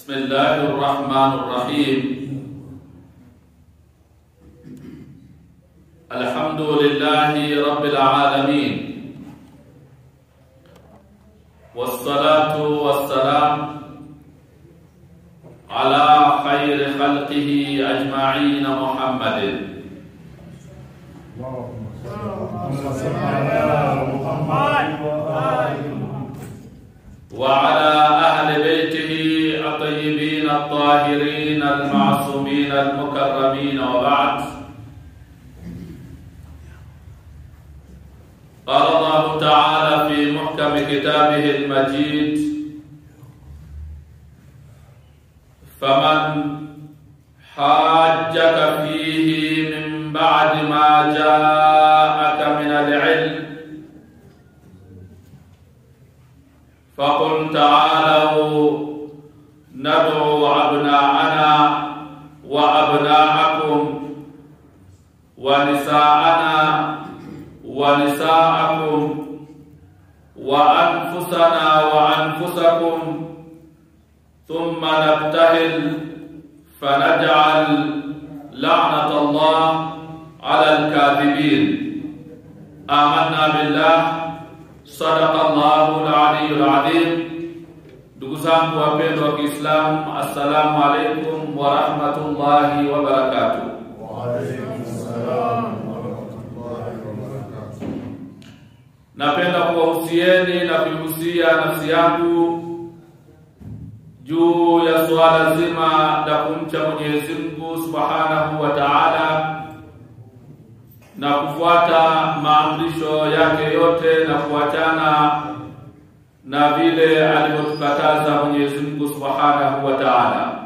بسم الله الرحمن الرحيم. الحمد لله رب العالمين، والصلاة والسلام على خير خلقه أجمعين محمد وعلى أهل بيته الطيبين الطاهرين المعصومين المكرمين، وبعد. قال الله تعالى في محكم كتابه المجيد: فمن حاجك فيه من بعد ما جاءك من العلم فقل تعالوا ندعو أبناءنا وأبناءكم ونساءنا ونساءكم وأنفسنا وأنفسكم ثم نبتهل فنجعل لعنة الله على الكاذبين. آمنا بالله، صدق الله العلي العظيم. Ndugu zangu wapendwa wa Kiislamu, assalamu alaikum wa rahmatullahi wa barakatuh. Wa alaikum salam wa rahmatullahi wa barakatuh. Napenda kuwahusieni na kuihusia nafsi yangu juu ya swala zima la kumcha Mwenyezi Mungu Subhanahu wa Ta'ala na kufuata maamrisho yake yote na kuachana na vile alivyotukataza Mwenyezi Mungu Subhanahu wa Ta'ala.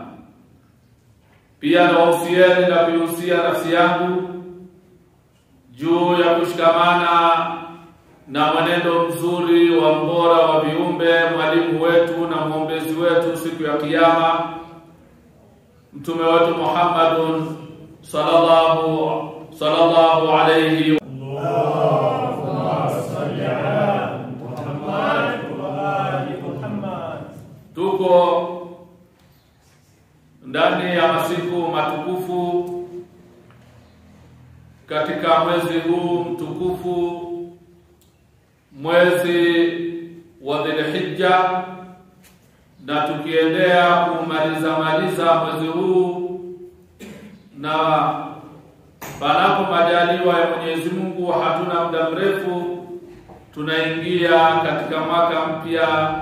Pia nawahusieni na kuihusia nafsi yangu juu ya kushikamana na mwenendo mzuri wa mbora wa viumbe, mwalimu wetu na mwombezi wetu siku ya Kiyama, mtume wetu Muhammadun sallallahu alayhi Tuko ndani ya masiku matukufu katika mwezi huu mtukufu, mwezi wa Dhulhijja, na tukiendea kumaliza mwezi huu, na panapo majaliwa ya Mwenyezi Mungu hatuna muda mrefu tunaingia katika mwaka mpya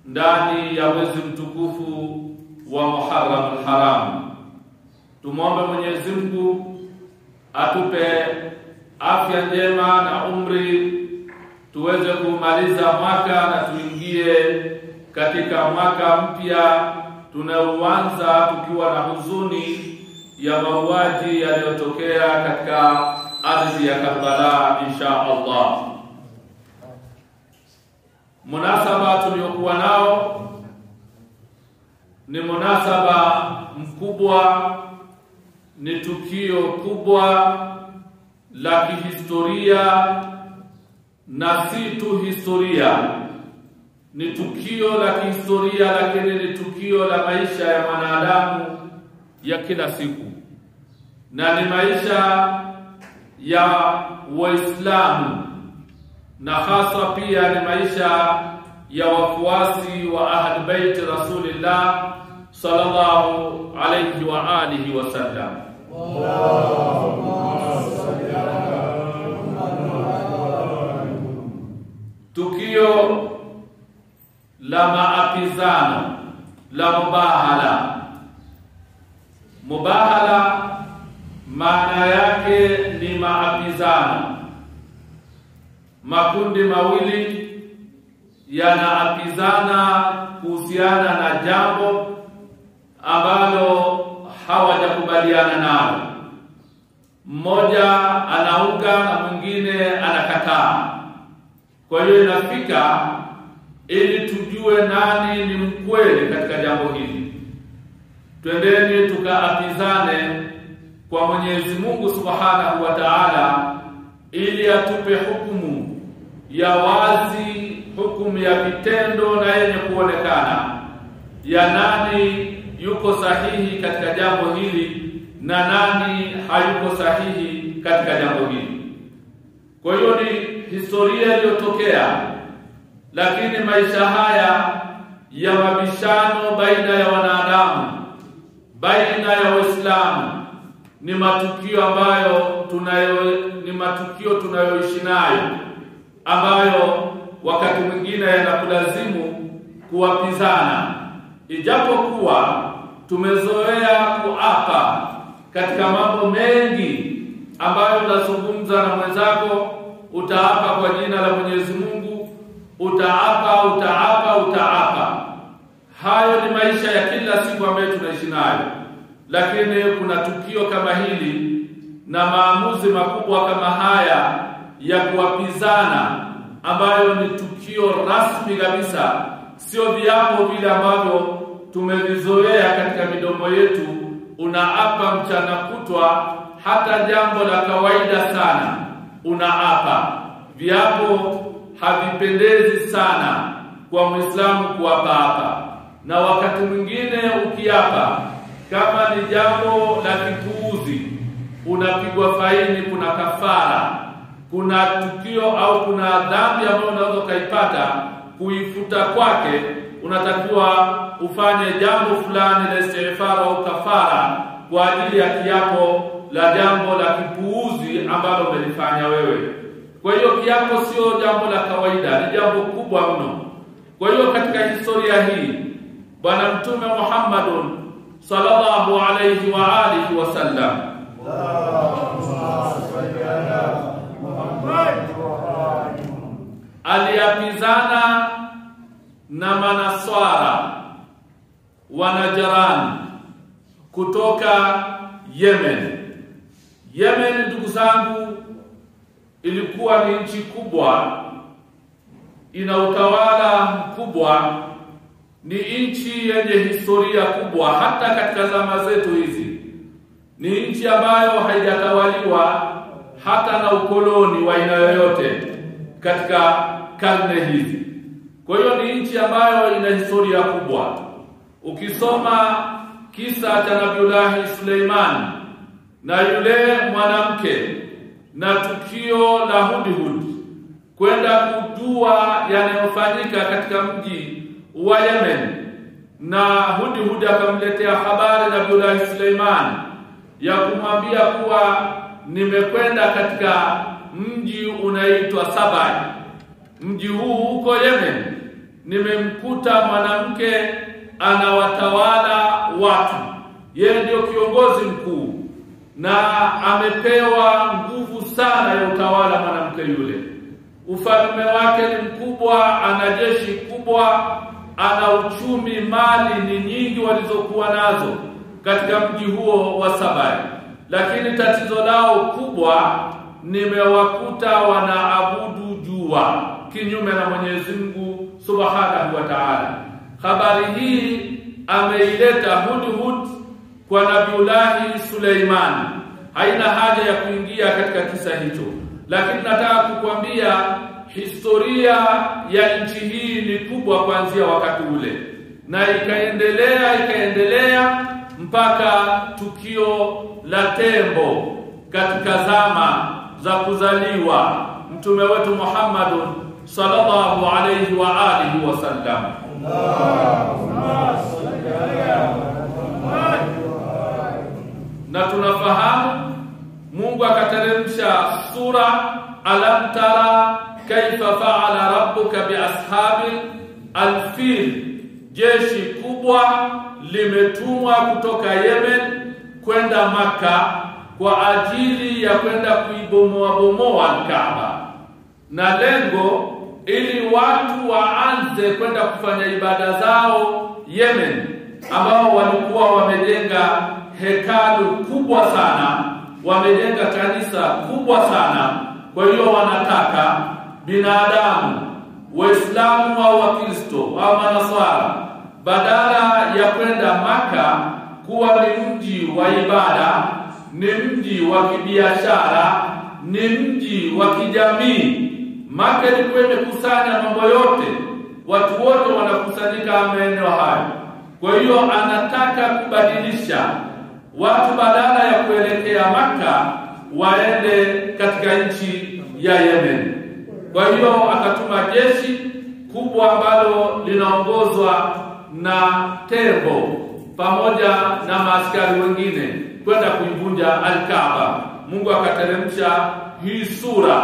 ndani ya mwezi mtukufu wa Muharram al-Haram. Tumwombe Mwenyezi Mungu atupe afya njema na umri tuweze kumaliza mwaka na tuingie katika mwaka mpya tunaoanza tukiwa na huzuni ya mauaji yaliyotokea katika ardhi ya Karbala, insha Allah. Munasaba tuliokuwa nao ni munasaba mkubwa, ni tukio kubwa la kihistoria, na si tu historia, ni tukio la kihistoria, lakini ni tukio la maisha ya mwanadamu ya kila siku, na ni maisha ya Waislamu, na hasa pia ni maisha ya wafuasi wa Ahl Bait Rasulillah sallallahu alayhi wa alihi wasallam. Tukio la maapizano la mubahala, maana yake ni maapizano. Makundi mawili yanaapizana kuhusiana na jambo ambalo hawajakubaliana nalo. Mmoja anaunga na mwingine anakataa. Kwa hiyo inafika ili tujue nani ni mkweli katika jambo hili, twendeni tukaapizane kwa Mwenyezi Mungu Subhanahu wa Ta'ala ili atupe hukumu ya wazi, hukumu ya vitendo na yenye kuonekana ya nani yuko sahihi katika jambo hili na nani hayuko sahihi katika jambo hili. Kwa hiyo ni historia iliyotokea, lakini maisha haya ya mabishano baina ya wanadamu, baina ya Waislamu ni matukio ambayo tunayoishi nayo, ambayo wakati mwingine yanakulazimu kuwapizana. Ijapokuwa tumezoea kuapa katika mambo mengi ambayo unazungumza na mwenzako, utaapa kwa jina la Mwenyezi Mungu, utaapa. Hayo ni maisha ya kila siku ambayo tunaishi nayo. Lakini kuna tukio kama hili na maamuzi makubwa kama haya ya kuwapizana, ambayo ni tukio rasmi kabisa, sio viapo vile ambavyo tumevizoea katika midomo yetu. Unaapa mchana kutwa, hata jambo la kawaida sana unaapa. Viapo havipendezi sana kwa Muislamu kuapa hapa, na wakati mwingine ukiapa kama ni jambo la kipuuzi unapigwa faini, kuna kafara, kuna tukio au kuna dhambi ambayo unaweza kaipata. Kuifuta kwake unatakiwa ufanye jambo fulani la istighfar au kafara kwa ajili ya kiapo la jambo la kipuuzi ambalo umelifanya wewe. Kwa hiyo kiapo sio jambo la kawaida, ni jambo kubwa mno. Kwa hiyo katika historia hii Bwana Mtume Muhammadun sallallahu alayhi wa alihi wasallam aliapizana na manaswara wa Najran kutoka Yemen. Yemen, ndugu zangu, ilikuwa ni nchi kubwa, ina utawala mkubwa, ni nchi yenye historia kubwa. Hata katika zama zetu hizi ni nchi ambayo haijatawaliwa hata na ukoloni wa aina yoyote katika karne hizi. Kwa hiyo ni nchi ambayo ina historia kubwa. Ukisoma kisa cha Nabiullahi Suleiman na yule mwanamke na tukio la Hudhud kwenda kujua yanayofanyika katika mji wa Yemen, na Hudhud akamletea habari Nabiullahi Suleiman ya kumwambia kuwa nimekwenda katika mji unaitwa Saba. Mji huu huko Yemen, nimemkuta mwanamke anawatawala watu, yeye ndio kiongozi mkuu na amepewa nguvu sana ya utawala. Mwanamke yule ufalme wake ni mkubwa, ana jeshi kubwa, ana uchumi, mali ni nyingi walizokuwa nazo katika mji huo wa Saba. Lakini tatizo lao kubwa, nimewakuta wanaabudu jua kinyume na Mwenyezi Mungu Subhanahu wa Ta'ala. Habari hii ameileta Hudhud kwa Nabiullahi Suleiman. Haina haja ya kuingia katika kisa hicho, lakini nataka kukwambia historia ya nchi hii ni kubwa kuanzia wakati ule, na ikaendelea mpaka tukio la tembo katika zama za kuzaliwa mtume wetu Muhammadun sallallahu alayhi wa alihi wasallam. Na tunafahamu Mungu akateremsha sura alam tara kaifa fa'ala rabbuka bi ashabil alfil. Jeshi kubwa limetumwa kutoka Yemen kwenda Maka kwa ajili ya kwenda kuibomoa Kaaba, na lengo ili watu waanze kwenda kufanya ibada zao Yemen, ambao walikuwa wamejenga hekalu kubwa sana, wamejenga kanisa kubwa sana. Kwa hiyo wanataka binadamu, Waislamu au Wakristo au Manaswara, badala ya kwenda Maka kuwa ni mji wa ibada, ni mji wa kibiashara, ni mji wa kijamii. Maka ilikuwa imekusanya mambo yote, watu wote wanakusanyika maeneo hayo. Kwa hiyo anataka kubadilisha watu, badala ya kuelekea Makka waende katika nchi ya Yemen. Kwa hiyo akatuma jeshi kubwa ambalo linaongozwa na tembo pamoja na maaskari wengine kwenda kuivunja Al-Kaaba. Mungu akateremsha hii sura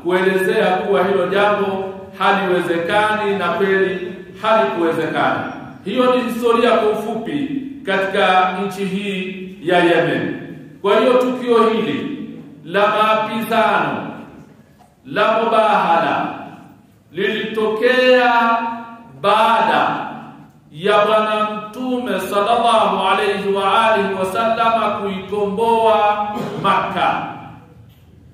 kuelezea kuwa hilo jambo haliwezekani, na kweli halikuwezekana. Hiyo ni historia kwa ufupi katika nchi hii ya Yemen. Kwa hiyo tukio hili la mapizano, la mubahala, lilitokea baada ya Bwana Mtume sallallahu alayhi wa alihi wasallam kuikomboa Makka.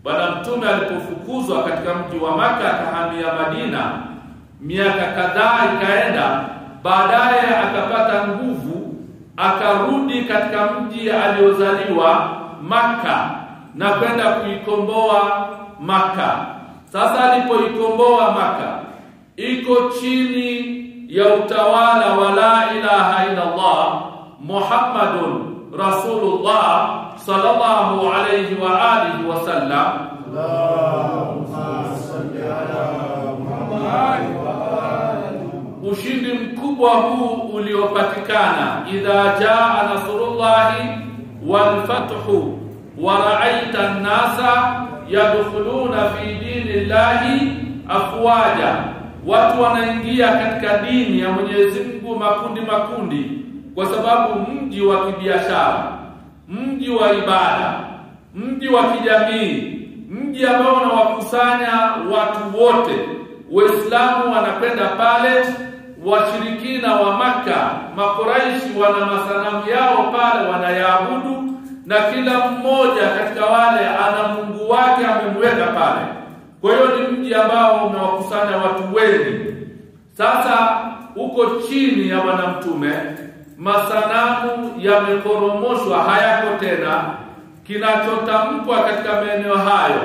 Bwana Mtume alipofukuzwa katika mji wa Makka akahamia Madina, miaka kadhaa ikaenda, baadaye akapata nguvu, akarudi katika mji aliozaliwa Makka na kwenda kuikomboa Makka. Sasa alipoikomboa Makka, iko chini ya utawala wa la ilaha illa Allah Muhammadun Rasulullah sallallahu alayhi wa alihi wasallam. Allahumma salli ala Muhammad wa ali. Ushindi mkubwa huu uliopatikana, idha jaa nasrullahi wal fathu wa ra'aita an-nasa yadkhuluna fi dinillahi afwaja, watu wanaingia katika dini ya Mwenyezi Mungu makundi makundi, kwa sababu mji wa kibiashara, mji wa ibada, mji wa kijamii, mji ambao unawakusanya watu wote. Waislamu wanakwenda pale, washirikina wa Makka, Makuraishi wana masanamu yao pale wanayaabudu, na kila mmoja katika wale ana mungu wake amemweka pale. Kwa hiyo ni mji ambao unawakusanya watu wengi. Sasa uko chini ya Bwana Mtume, masanamu yamekoromoshwa, hayako tena. Kinachotamkwa katika maeneo hayo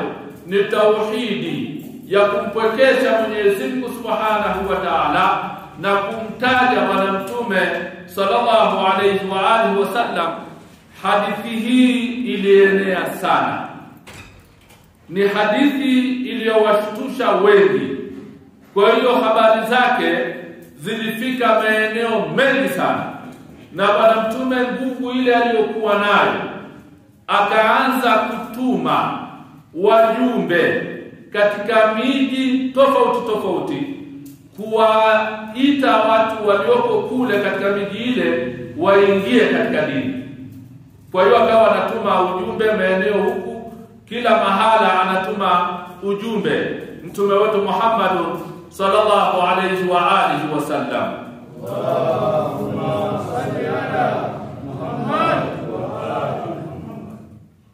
ni tauhidi ya kumpwekesha Mwenyezi Mungu Subhanahu wa Ta'ala na kumtaja Bwana Mtume sallallahu alayhi wa alihi wasallam. Hadithi hii ilienea sana, ni hadithi iliyowashtusha wengi. Kwa hiyo habari zake zilifika maeneo mengi sana, na Bwana Mtume nguvu ile aliyokuwa nayo akaanza kutuma wajumbe katika miji tofauti tofauti kuwaita watu walioko kule katika miji ile waingie katika dini. Kwa hiyo akawa anatuma ujumbe maeneo huku, kila mahala anatuma ujumbe Mtume wetu Muhammad sallallahu alayhi wa alihi wasallam. Allahumma salli ala Muhammad wa ali.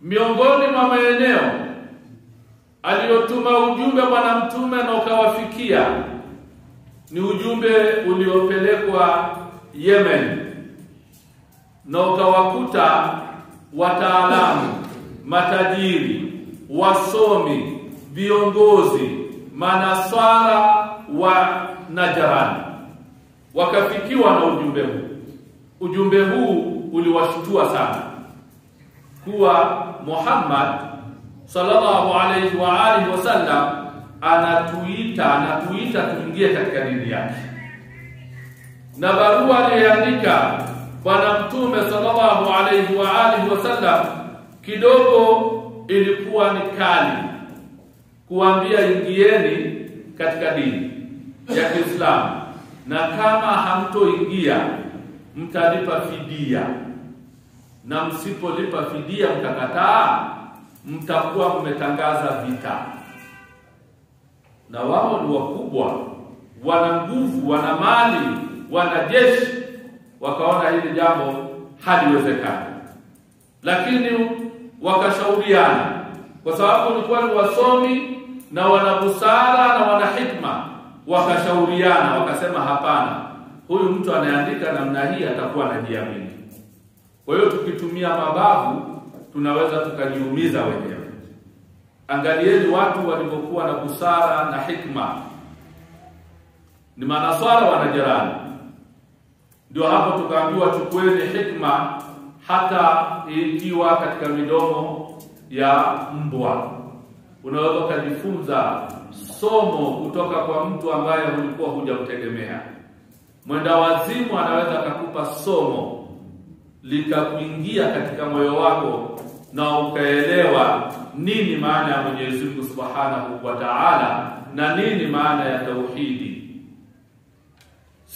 Miongoni mwa maeneo aliyotuma ujumbe Bwana Mtume na ukawafikia ni ujumbe uliopelekwa Yemen, na ukawakuta wataalamu, matajiri, wasomi, viongozi, manaswara wa Najran wakafikiwa na ujumbe huu. Ujumbe huu uliwashtua sana kuwa Muhammad sallallahu alayhi wa alihi wasallam anatuita tuingie katika dini yake. Na barua aliyoandika Bwana Mtume sallallahu alayhi wa alihi wasallam kidogo ilikuwa ni kali, kuambia ingieni katika dini ya Kiislamu, na kama hamtoingia mtalipa fidia, na msipolipa fidia mkakataa, mtakuwa mmetangaza vita. Na wao ni wakubwa, wana nguvu, wana mali, wana jeshi. Wakaona hili jambo haliwezekani, lakini wakashauriana, kwa sababu walikuwa ni wasomi na wana busara na wana hikma. Wakashauriana wakasema, hapana, huyu mtu anayeandika namna hii atakuwa anajiamini. Kwa hiyo tukitumia mabavu tunaweza tukajiumiza wenyewe. Angalieni watu walivyokuwa na busara na hikma. Ni manaswara wa Najran Ndio hapo tukaambiwa chukueni hikma hata ikiwa katika midomo ya mbwa. Unaweza kujifunza somo kutoka kwa mtu ambaye ulikuwa hujamtegemea. Mwenda wazimu anaweza kukupa somo likakuingia katika moyo wako na ukaelewa nini maana ya Mwenyezi Mungu Subhanahu wa Ta'ala na nini maana ya tauhidi.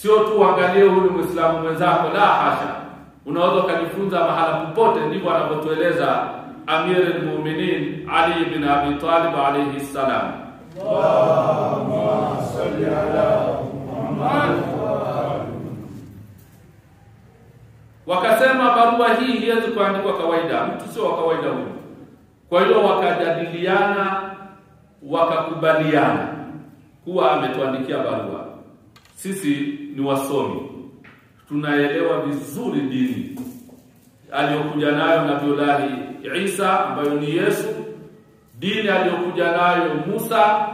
Sio tu angalie huyu Muislamu mwenzako, la hasha. Unaweza kujifunza mahala popote. Ndivyo anavyotueleza Amir al-Mu'minin Ali ibn Abi Talib alayhi salam. Allahumma salli ala Muhammad. Wakasema barua hii haiwezi kuandikwa kawaida, mtu sio wa kawaida huyo. Kwa hiyo wakajadiliana, wakakubaliana kuwa ametuandikia barua. Sisi ni wasomi, tunaelewa vizuri dini aliyokuja nayo Nabii Isa ambayo ni Yesu, dini aliyokuja nayo Musa,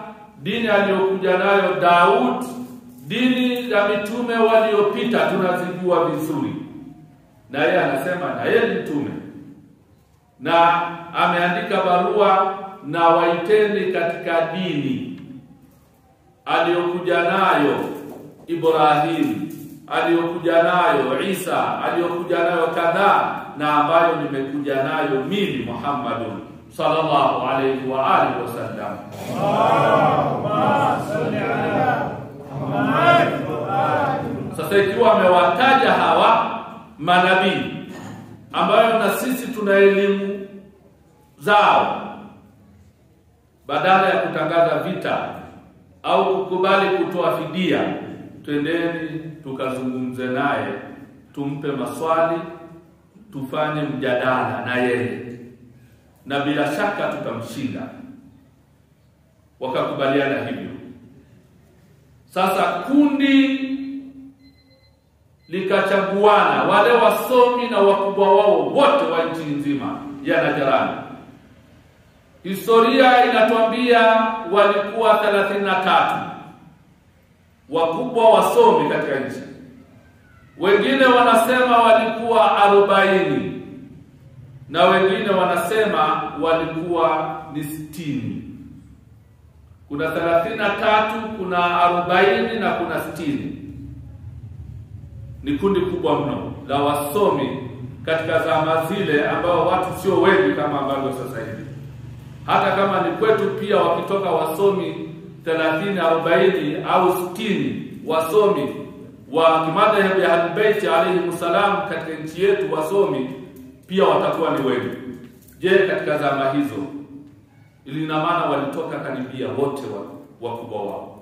dini aliyokuja nayo Daud, dini za mitume waliopita tunazijua vizuri. Na yeye anasema na yeye ni mtume na ameandika barua na waiteni katika dini aliyokuja nayo Ibrahim, aliyokuja nayo Isa, aliyokuja nayo kadhaa, na ambayo nimekuja nayo mimi Muhammadun sallallahu alayhi wa alihi wasallam. Allahumma salli ala Muhammad. Sasa ikiwa amewataja hawa manabii ambayo na sisi tuna elimu zao, badala ya kutangaza vita au kukubali kutoa fidia, twendeni tukazungumze naye, tumpe maswali, tufanye mjadala na yeye, na bila shaka tutamshinda. Wakakubaliana hivyo. Sasa kundi likachaguana, wale wasomi na wakubwa wao wote wa nchi nzima ya Najran. Historia inatuambia walikuwa 33 wakubwa wasomi katika nchi. Wengine wanasema walikuwa 40 na wengine wanasema walikuwa ni 60. Kuna 33, kuna 40 na kuna 60. Ni kundi kubwa mno la wasomi katika zama zile, ambao watu sio wengi kama ambavyo sasa hivi. Hata kama ni kwetu pia wakitoka wasomi 30, 40 au 60 wasomi wa kimadhehebu ya Ahlulbayt alayhi salam katika nchi yetu, wasomi pia watakuwa ni wengi. Je, katika zama hizo ilina maana walitoka karibia wote wakubwa wao.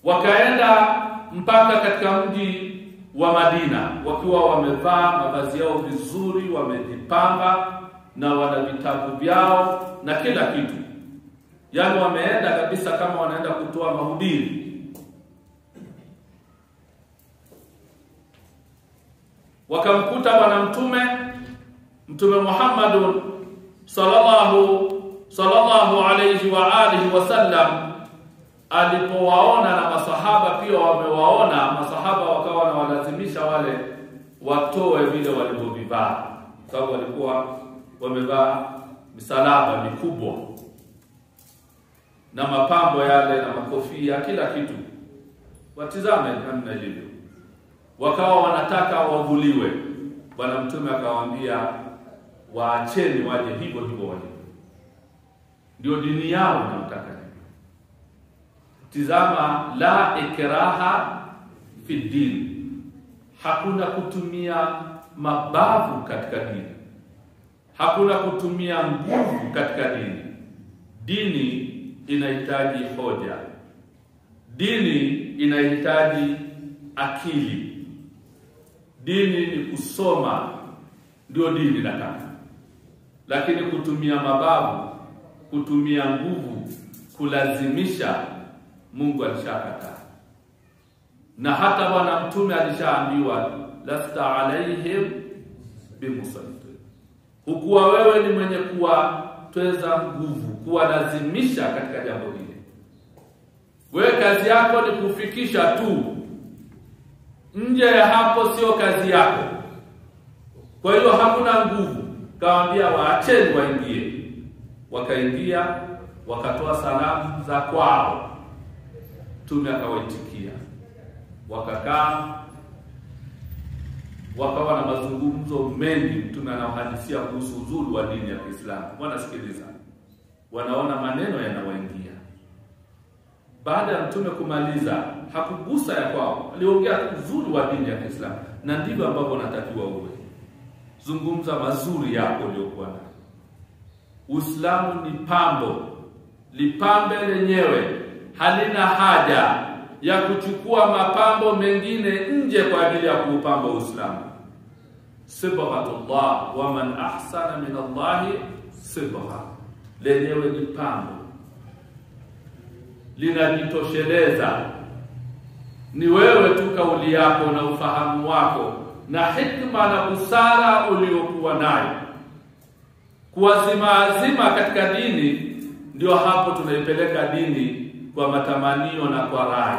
Wakaenda mpaka katika mji wa Madina wakiwa wamevaa mavazi yao vizuri, wamejipanga na wana vitabu vyao na kila kitu. Yaani wameenda kabisa kama wanaenda kutoa mahubiri. Wakamkuta bwana mtume Muhammadun sallallahu alayhi wa alihi wasallam. Alipowaona na masahaba pia wamewaona, masahaba wakawa wanawalazimisha wale watoe vile walivyovivaa, sababu walikuwa wamevaa misalaba mikubwa na mapambo yale na makofia, kila kitu. Watizame namna ilivyo. Wakawa wanataka wavuliwe. Bwana mtume akawaambia waacheni waje hivyo hivyo waje. Ndio dini yao wanataka. Tizama, la ikraha fi din. Hakuna kutumia mabavu katika dini. Hakuna kutumia nguvu katika dini. Dini inahitaji hoja. Dini inahitaji akili. Dini ni kusoma, ndio dini nataka. Lakini kutumia mabavu, kutumia nguvu, kulazimisha, Mungu alishakataa. Na hata bwana mtume alishaambiwa lasta alaihim bimusaitir. Hukuwa wewe ni mwenye kuwatweza nguvu, kuwalazimisha katika jambo hili. Wewe kazi yako ni kufikisha tu, nje ya hapo sio kazi yako. Kwa hiyo hakuna nguvu. Kawaambia waacheni waingie. Wakaingia, wakatoa salamu za kwao. Mtume akawaitikia. Wakakaa, wakawa na mazungumzo mengi. Mtume anawahadithia kuhusu uzuri wa dini ya Kiislamu. Wanasikiliza, wanaona maneno yanawaingia. Baada ya Mtume kumaliza, hakugusa ya kwao, aliongea uzuri wa dini ya Kiislamu. Na ndivyo ambavyo unatakiwa uwe. Zungumza mazuri yako uliokuwa nayo. Uislamu ni pambo, lipambe lenyewe, halina haja ya kuchukua mapambo mengine nje kwa ajili ya kuupamba Uislamu. Sibghatullah wa man ahsana min Allahi sibgha, lenyewe ni pambo, linajitosheleza. Ni wewe tu kauli yako na ufahamu wako na hikma na busara uliokuwa nayo kuwazima katika dini. Ndio hapo tunaipeleka dini kwa matamanio na kwa rai.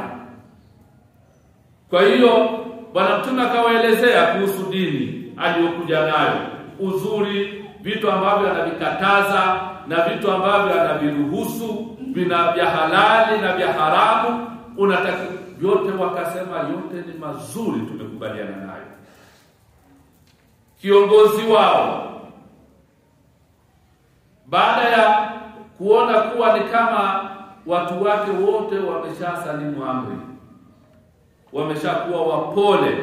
Kwa hiyo Bwana Mtume akawaelezea kuhusu dini aliyokuja nayo, uzuri, vitu ambavyo anavikataza na vitu ambavyo anaviruhusu, vya halali na vya haramu. Unataka yote, wakasema yote ni mazuri, tumekubaliana nayo. Kiongozi wao baada ya kuona kuwa ni kama watu wake wote wameshasalimu amri, wameshakuwa wapole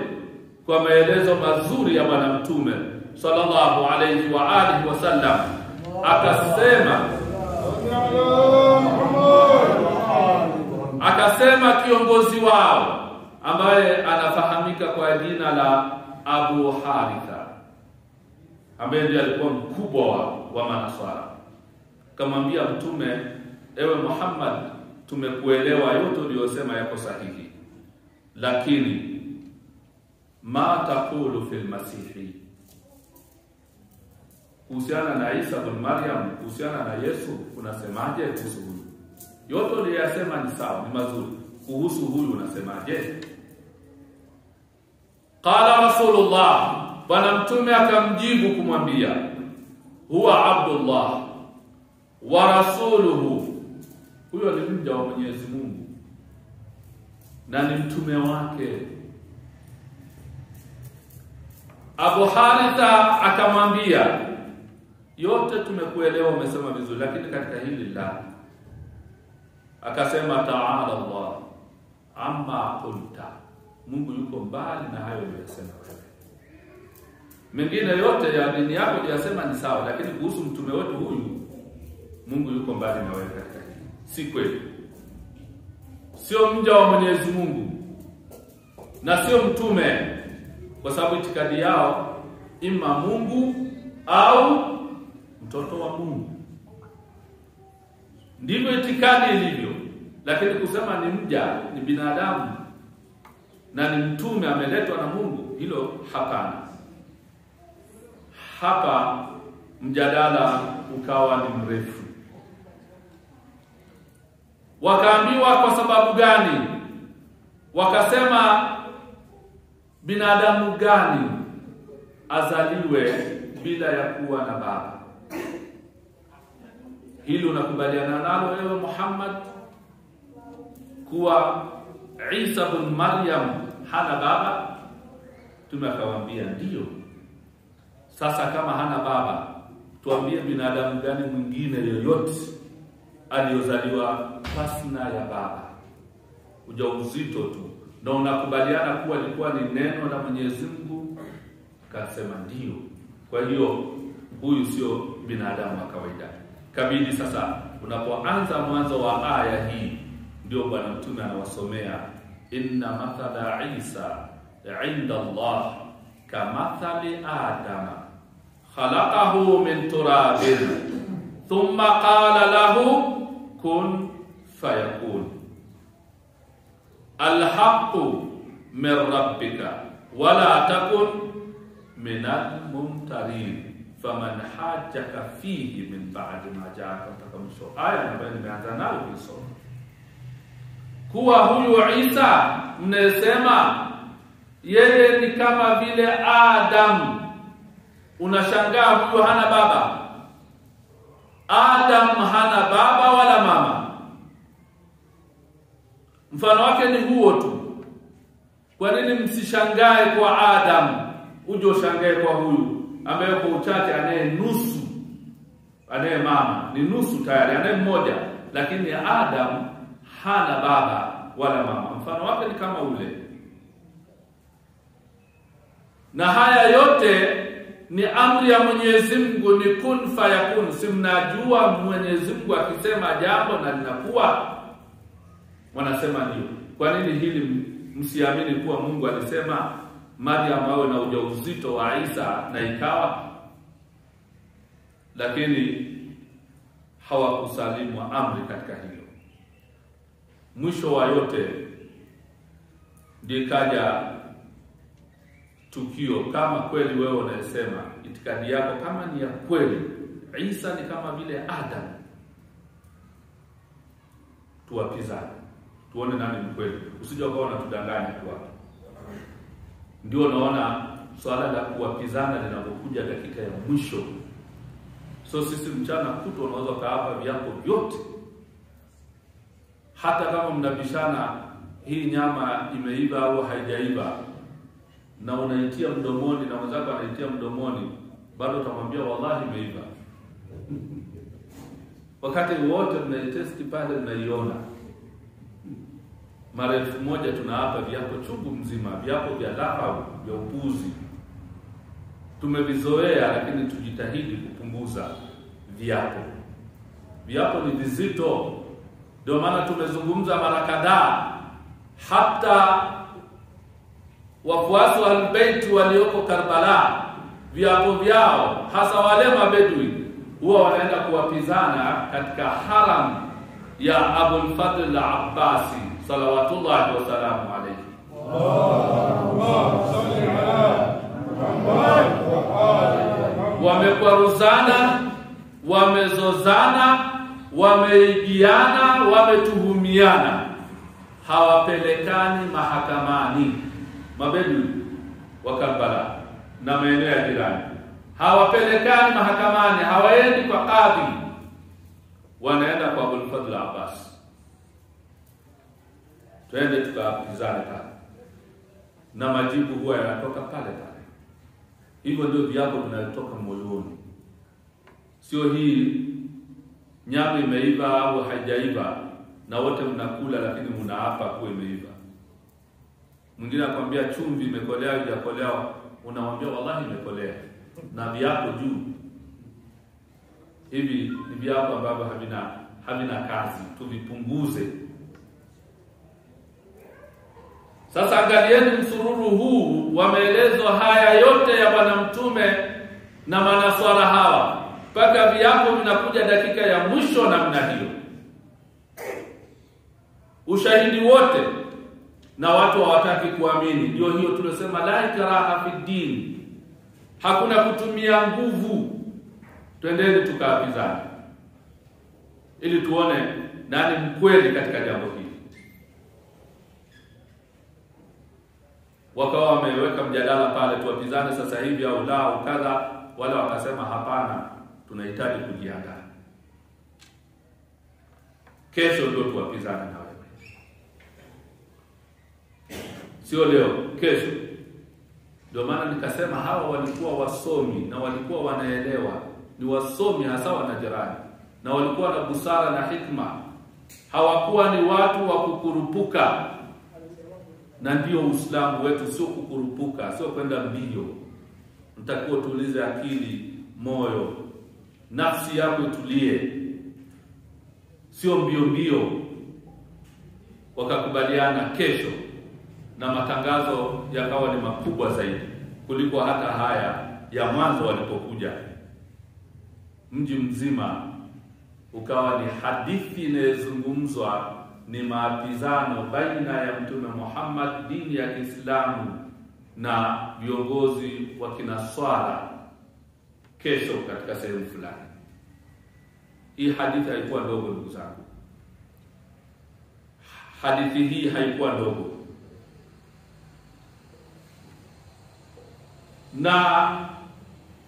kwa maelezo mazuri ya Bwana Mtume sallallahu alayhi wa alihi wasallam, akasema kiongozi wao ambaye anafahamika kwa jina la Abu Haritha, ambaye ndiye alikuwa mkubwa wa Manaswara. Kamwambia Mtume, ewe Muhammad, tumekuelewa, yote uliyosema yako sahihi, lakini ma taqulu fil masihi, kuhusiana na Isa bin Maryam, kuhusiana na Yesu, unasemaje kuhusu huyu? Yote uliyosema ni sawa, ni mazuri, kuhusu huyu unasemaje? Qala Rasulullah, Bwana Mtume akamjibu kumwambia, huwa Abdullah wa rasuluhu, huyo ni mja wa Mwenyezi Mungu na ni mtume wake. Abu Haritha akamwambia, yote tumekuelewa, umesema vizuri, lakini katika hili la, akasema ta'ala Allah amma qulta, Mungu yuko mbali na hayo uliyosema wewe. Mengine yote ya dini yako uliyosema ni sawa, lakini kuhusu mtume wetu huyu, Mungu yuko mbali na wewe katika hili. Si kweli. Sio mja wa Mwenyezi Mungu na sio mtume, kwa sababu itikadi yao ima Mungu au mtoto wa Mungu. Ndivyo itikadi ilivyo. Lakini kusema ni mja, ni binadamu na ni mtume ameletwa na Mungu, hilo hapana. Hapa mjadala ukawa ni mrefu. Wakaambiwa kwa sababu gani? Wakasema binadamu gani azaliwe bila ya kuwa na baba? Hilo unakubaliana nalo ewe Muhammad, kuwa Isa bin Maryam hana baba? Tumewaambia ndio. Sasa kama hana baba, tuambie binadamu gani mwingine yoyote aliyozaliwa pasina ya baba, ujauzito tu, na unakubaliana kuwa ilikuwa ni neno la Mwenyezi Mungu? Kasema ndio. Kwa hiyo huyu sio binadamu wa kawaida. Kabidi sasa unapoanza mwanzo wa aya hii, ndio Bwana Mtume anawasomea, inna mathala Isa inda Allah kamathali Adam khalaqahu min turabin thumma qala lahu kun fayakun. Alhaqqu min rabbika wala takun minal mumtarin faman hajjaka fihi min ba'di ma ja'aka. Mtakamsho aya ambayo nimeanza nayo kusoma, kuwa huyu Isa mnasema yeye ni kama vile Adam. Unashangaa huyo hana baba. Adam hana baba wala mama. Mfano wake ni huo tu. Kwa nini msishangae kwa Adam? Uje ushangae kwa huyu ambaye kwa uchache anaye nusu, anaye mama ni nusu tayari, anaye mmoja, lakini Adam hana baba wala mama. Mfano wake ni kama ule. Na haya yote ni amri ya Mwenyezi Mungu, ni kun fayakun. Si mnajua Mwenyezi Mungu akisema jambo na linakuwa? Wanasema ndio. Kwa nini hili msiamini kuwa Mungu alisema Maryam awe na ujauzito wa Isa na ikawa? Lakini hawakusalimu amri katika hilo. Mwisho wa yote ndikaja tukio. Kama kweli wewe unasema itikadi yako kama ni ya kweli, Isa ni kama vile Adam, tuwapizane tuone nani mkweli. Usije ukaona tudanganya tu hapo. Ndio naona swala la kuwapizana linapokuja dakika ya mwisho. So sisi mchana kutwa unaweza kaapa vyako vyote, hata kama mnabishana hii nyama imeiva au haijaiva, na unaitia mdomoni na mwenzako anaitia mdomoni, bado utamwambia wallahi imeiva. Wakati wote mnaitesti pale, mnaiona. Mara 1000 tunaapa vyako chungu mzima, vyako vya dharau, vya upuzi. Tumevizoea, lakini tujitahidi kupunguza viapo. Viapo ni vizito. Ndio maana tumezungumza mara kadhaa, hata wafuasi wa Al-Bait walioko Karbala, viapo vyao, hasa wale mabedui, huwa wanaenda kuwapizana katika haram ya Abul Fadl al-Abbasi salawatullahi wa salamu alayhi. Allahumma salli ala Muhammad wa ali. Wamekwaruzana, wamezozana, wameigiana, wametuhumiana, hawapelekani mahakamani. Mabedui wa Karbala na maeneo ya jirani hawapelekani mahakamani, hawaendi kwa kadhi, wanaenda kwa Abul Fadl Abbas. Twende tukapizane pale, na majibu huwa yanatoka pale pale. Hivyo ndio viapo vinatoka moyoni, sio hii nyama imeiva au haijaiva na wote mnakula, lakini mnaapa kuwa imeiva. Mwingine akwambia chumvi imekolea haijakolea, unamwambia wallahi imekolea, na viapo juu. Hivi ni viapo ambavyo havina kazi, tuvipunguze. Sasa angalieni msururu huu wa maelezo haya yote ya Bwana Mtume na manaswara hawa, mpaka viapo vinakuja dakika ya mwisho namna hiyo. Ushahidi wote na watu hawataki kuamini. Ndio hiyo tunasema la ikraha fi din, hakuna kutumia nguvu. Twendeni tukaapizane ili tuone nani mkweli katika jambo hili. Wakawa wameweka mjadala pale, tuapizane sasa hivi au la au kadha. Wala wakasema hapana, tunahitaji kujiandaa, kesho ndio tuapizane na wewe, sio leo, kesho. Ndio maana nikasema hawa walikuwa wasomi na walikuwa wanaelewa, ni wasomi hasa wanajirani, na walikuwa na busara na hikma. Hawakuwa ni watu wa kukurupuka. Na ndio Uislamu wetu, sio kukurupuka, sio kwenda mbio. Mtakuwa tulize akili, moyo, nafsi yako itulie, sio mbio mbio. Wakakubaliana kesho, na matangazo yakawa ni makubwa zaidi kuliko hata haya ya mwanzo walipokuja. Mji mzima ukawa ni hadithi inayozungumzwa, ni maapizano baina ya Mtume Muhammad, dini ya Kiislamu, na viongozi wa Kinaswara kesho katika sehemu fulani. Hii hadithi haikuwa ndogo ndugu zangu. Hadithi hii haikuwa ndogo. na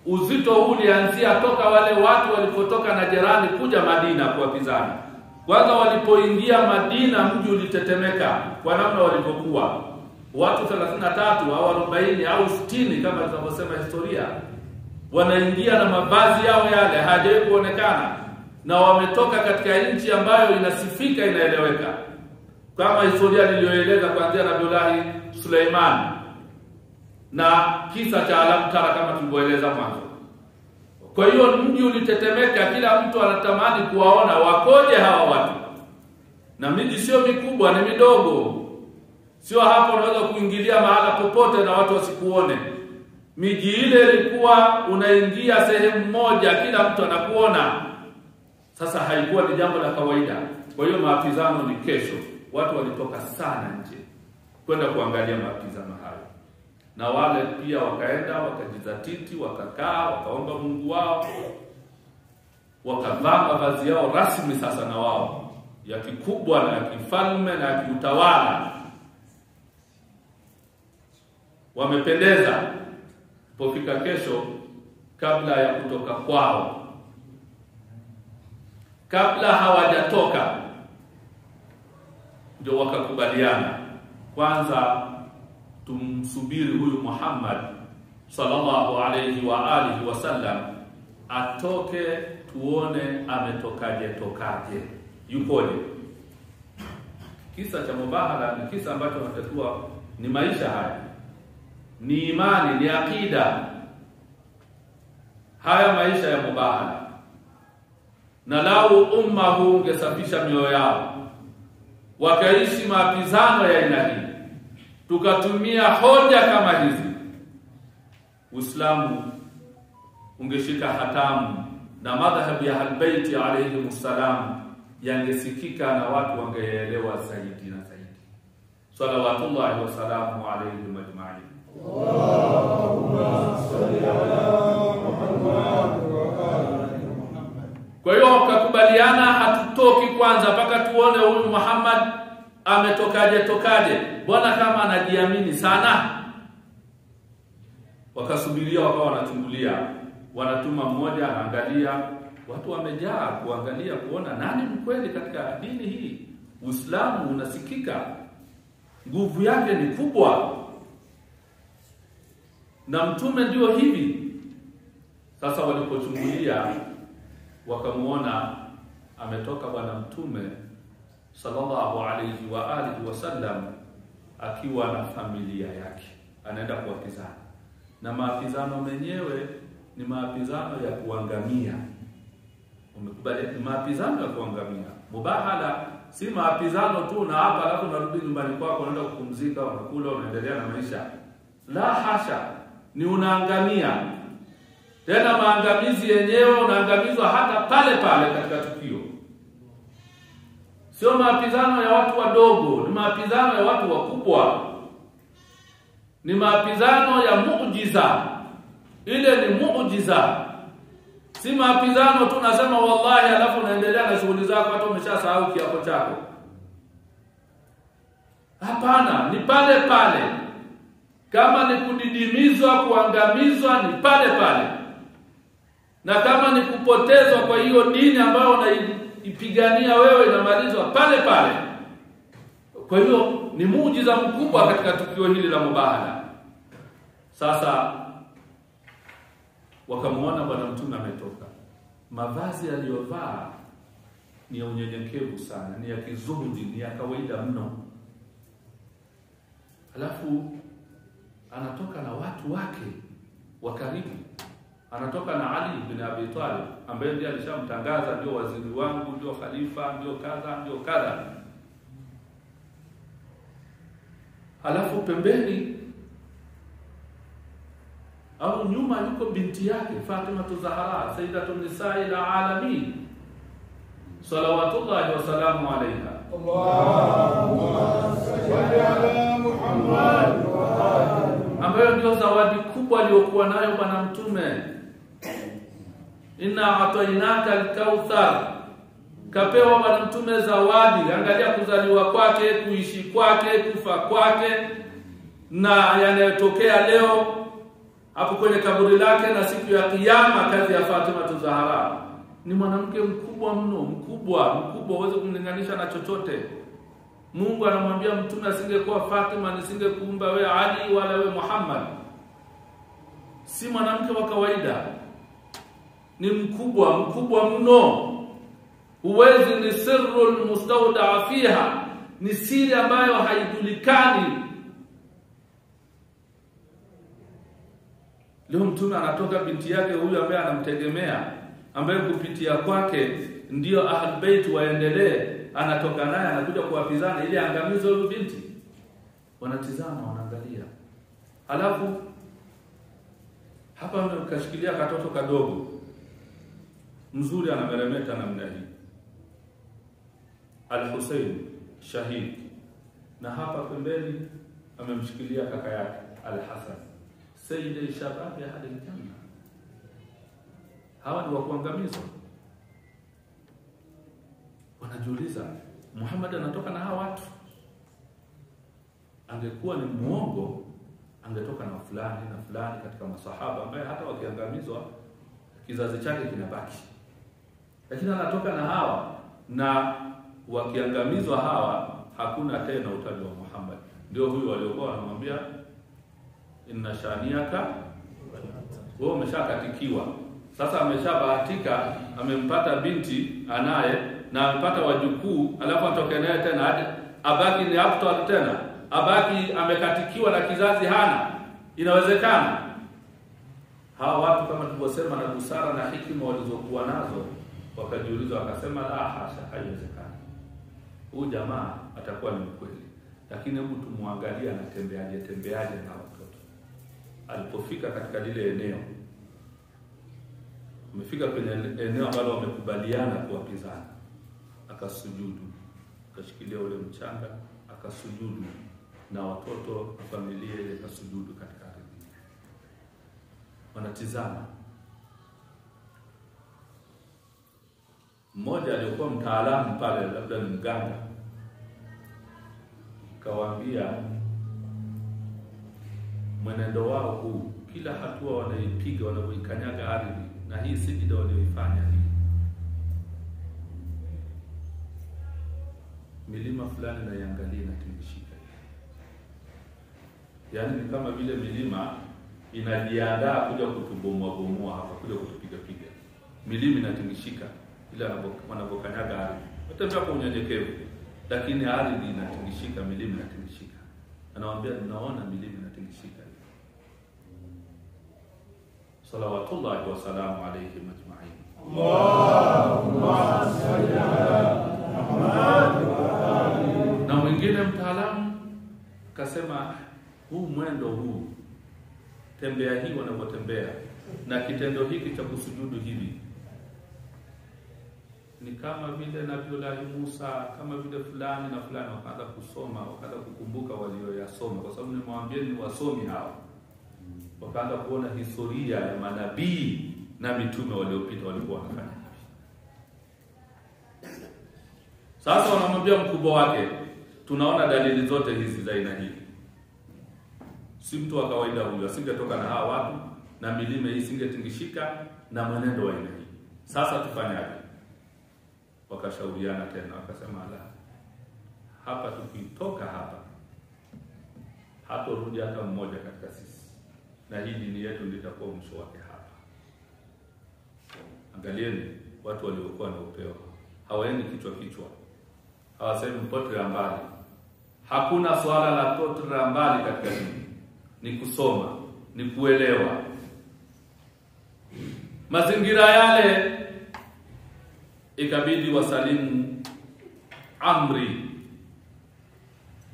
uzito huu ulianzia toka wale watu walipotoka na jirani kuja Madina kuwapizana. Kwanza walipoingia Madina, mji ulitetemeka kwa namna walivyokuwa. Watu 33 au 40 au 60 kama tunavyosema historia, wanaingia na mavazi yao yale hajawahi kuonekana, na wametoka katika nchi ambayo inasifika, inaeleweka, kama historia niliyoeleza kuanzia Nabii Suleiman na kisa cha Alam Tara kama tulivyoeleza mwanzo. Kwa hiyo mji ulitetemeka, kila mtu anatamani kuwaona wakoje hawa watu. Na miji sio mikubwa, ni midogo. Sio hapo unaweza kuingilia mahala popote na watu wasikuone. Miji ile ilikuwa unaingia sehemu moja kila mtu anakuona. Sasa haikuwa ni jambo la kawaida. Kwa hiyo maapizano ni kesho. Watu walitoka sana nje kwenda kuangalia maapizano hayo. Na wale pia wakaenda wakajizatiti, wakakaa, wakaomba Mungu wao, wakavaa mavazi yao rasmi sasa na wao ya kikubwa na ya kifalme na ya kiutawala. Wamependeza. Pofika kesho, kabla ya kutoka kwao, kabla hawajatoka, ndio wakakubaliana kwanza tumsubiri huyu Muhammad sallallahu alayhi wa alihi wasallam atoke, tuone ametokaje yukoje. Kisa cha Mubahala ni kisa ambacho natakiwa, ni maisha haya, ni imani, ni akida haya maisha ya Mubahala. Na lau umma huu ungesafisha mioyo yao wakaishi maapizano ya aina hii, tukatumia hoja kama hizi, Uislamu ungeshika hatamu na madhhabu ya Ahlulbayt alayhi salam yangesikika na watu wangeelewa zaidi na zaidi. Salawatullahi wa salamu alayhim ajma'in. Allahumma salli ala Muhammad wa ali Muhammad. Kwa hiyo wakakubaliana hatutoki kwanza mpaka tuone huyu Muhammad ametokaje. Bwana kama anajiamini sana. Wakasubiria, wakawa wanachungulia, wanatuma mmoja anaangalia, watu wamejaa kuangalia kuona nani mkweli katika dini hii. Uislamu unasikika, nguvu yake ni kubwa, na mtume ndio hivi. Sasa walipochungulia wakamuona ametoka bwana mtume sallallahu alayhi wa alihi wasallam akiwa na familia yake, anaenda kuapizana. Na maapizano menyewe ni maapizano ya kuangamia. Umekubali, ni maapizano ya kuangamia. Mubahala si maapizano tu na hapa alafu unarudi nyumbani kwako unaenda kupumzika, unakula, unaendelea na maisha. La hasha, ni unaangamia. Tena maangamizi yenyewe unaangamizwa hata pale pale katika tukio. Sio maapizano ya watu wadogo, ni maapizano ya watu wakubwa. Ni maapizano ya muujiza. Ile ni muujiza. Si maapizano tu nasema wallahi alafu unaendelea na shughuli zako hata umeshasahau kiapo chako. Hapana, ni pale pale. Kama ni kudidimizwa, kuangamizwa, ni pale pale. Na kama ni kupotezwa kwa hiyo dini ambayo unaipigania wewe, inamalizwa pale pale. Kwa hiyo ni muujiza mkubwa katika tukio hili la Mubahala. Sasa wakamuona bwana mtume ametoka. Mavazi aliyovaa ni ya unyenyekevu sana, ni ya kizuhudi, ni ya kawaida mno. Alafu anatoka na watu wake wa karibu. Anatoka na Ali bin Abi Talib ambaye ndiye alishamtangaza ndio waziri wangu, ndio khalifa, ndio kadha. Halafu pembeni au nyuma yuko binti yake Fatima Zahra, Sayyidatun Nisa'il Alamin, salawatullahi wa salamu alayha. Allahumma salli ala Muhammad wa ali, ambayo ndio zawadi kubwa aliyokuwa nayo bwana mtume. Inna atainaka al-kauthar, kapewa bwana mtume zawadi. Angalia kuzaliwa kwake, kuishi kwake, kufa kwake na yanayotokea leo. hapo kwenye kaburi lake, na siku ya kiyama kazi ya Fatima Zahra ni mwanamke mkubwa mno, mkubwa, huwezi kumlinganisha na chochote. Mungu anamwambia mtume, asingekuwa Fatima nisingekuumba we Ali wala we Muhammad. Si mwanamke wa kawaida, ni mkubwa mno. Huwezi, ni sirrul mustawda fiha, ni siri ambayo haijulikani. Leo mtume anatoka binti yake huyu ambaye anamtegemea, ambaye kupitia kwake ndio ahlul bait waendelee, anatoka naye anakuja kuwapizana ili angamize huyu binti. Wanatizama, wanaangalia. Halafu hapa mkashikilia katoto kadogo mzuri, anameremeta namna hii, Al-Hussein shahid, na hapa pembeni amemshikilia kaka yake Al-Hasan, sayyid shabab ya ahli janna. Hawa ni wa kuangamizwa. Wanajiuliza, Muhammad anatoka na hawa watu? Angekuwa ni muongo, angetoka na fulani na fulani katika masahaba ambaye hata wakiangamizwa kizazi chake kinabaki. Lakini anatoka na hawa, na wakiangamizwa hawa hakuna tena utaji wa Muhammad. Ndio huyu waliokuwa wanamwambia inna shaniaka, wewe umeshakatikiwa. Sasa ameshabahatika, amempata binti anaye na amepata wajukuu, alafu atoke naye tena hadi abaki ni after tena, abaki amekatikiwa na kizazi hana. Inawezekana? Hawa watu kama tulivyosema, na busara na hikima walizokuwa nazo, wakajiuliza wakasema, la hasha, haiwezekani. Huyu jamaa atakuwa ni mkweli. Lakini hebu tumwangalie tembeaje na watoto. Alipofika katika lile eneo, umefika kwenye eneo ambalo wamekubaliana kuwapizana, akasujudu, akashikilia ule mchanga, akasujudu, na watoto na familia ile ikasujudu katika ardhi. Wanatizama. Mmoja aliyekuwa mtaalamu pale, labda ni mganga, kawaambia, mwenendo wao huu, kila hatua wanaipiga, wanapoikanyaga ardhi, na hii sijida walioifanya hii, milima fulani na iangalie na tingishika. Yaani ni kama vile milima inajiandaa kuja kutubomoa hapa, kuja kutupiga. Milima inatingishika ila wanapokanyaga ardhi. Watembea kwa unyenyekevu, lakini ardhi inatingishika, milima inatingishika. Anawaambia, naona milima inatingishika. Salawatullahi wa salamu alayhi majma'in. Allahumma salli ala Muhammad wa ali. Na mwingine mtaalamu kasema, huu mwendo huu, tembea hii wanapotembea, na kitendo hiki cha kusujudu hivi, ni kama vile Nabii Musa, kama vile fulani na fulani wakaanza kusoma, wakaanza kukumbuka walioyasoma, kwa sababu nimewambia ni wasomi hao. Wakaanza kuona historia ya manabii na mitume waliopita walikuwa wanafanya. Sasa wanamwambia mkubwa wake, tunaona dalili zote hizi za aina hii. Si mtu wa kawaida huyu, asingetoka na hawa watu, na milima hii isingetingishika, na mwenendo wa aina hii. Sasa tufanyaje? Wakashauriana tena, wakasema, la, hapa tukitoka hapa, hatorudi hata mmoja katika sisi, na hii dini yetu ndio itakuwa mwisho wake hapa. Angalieni watu waliokuwa na upeo, hawaendi kichwa, hawasemi potelea mbali. Hakuna swala la potelea mbali katika dini, ni kusoma, ni kuelewa. Mazingira yale ikabidi wasalimu amri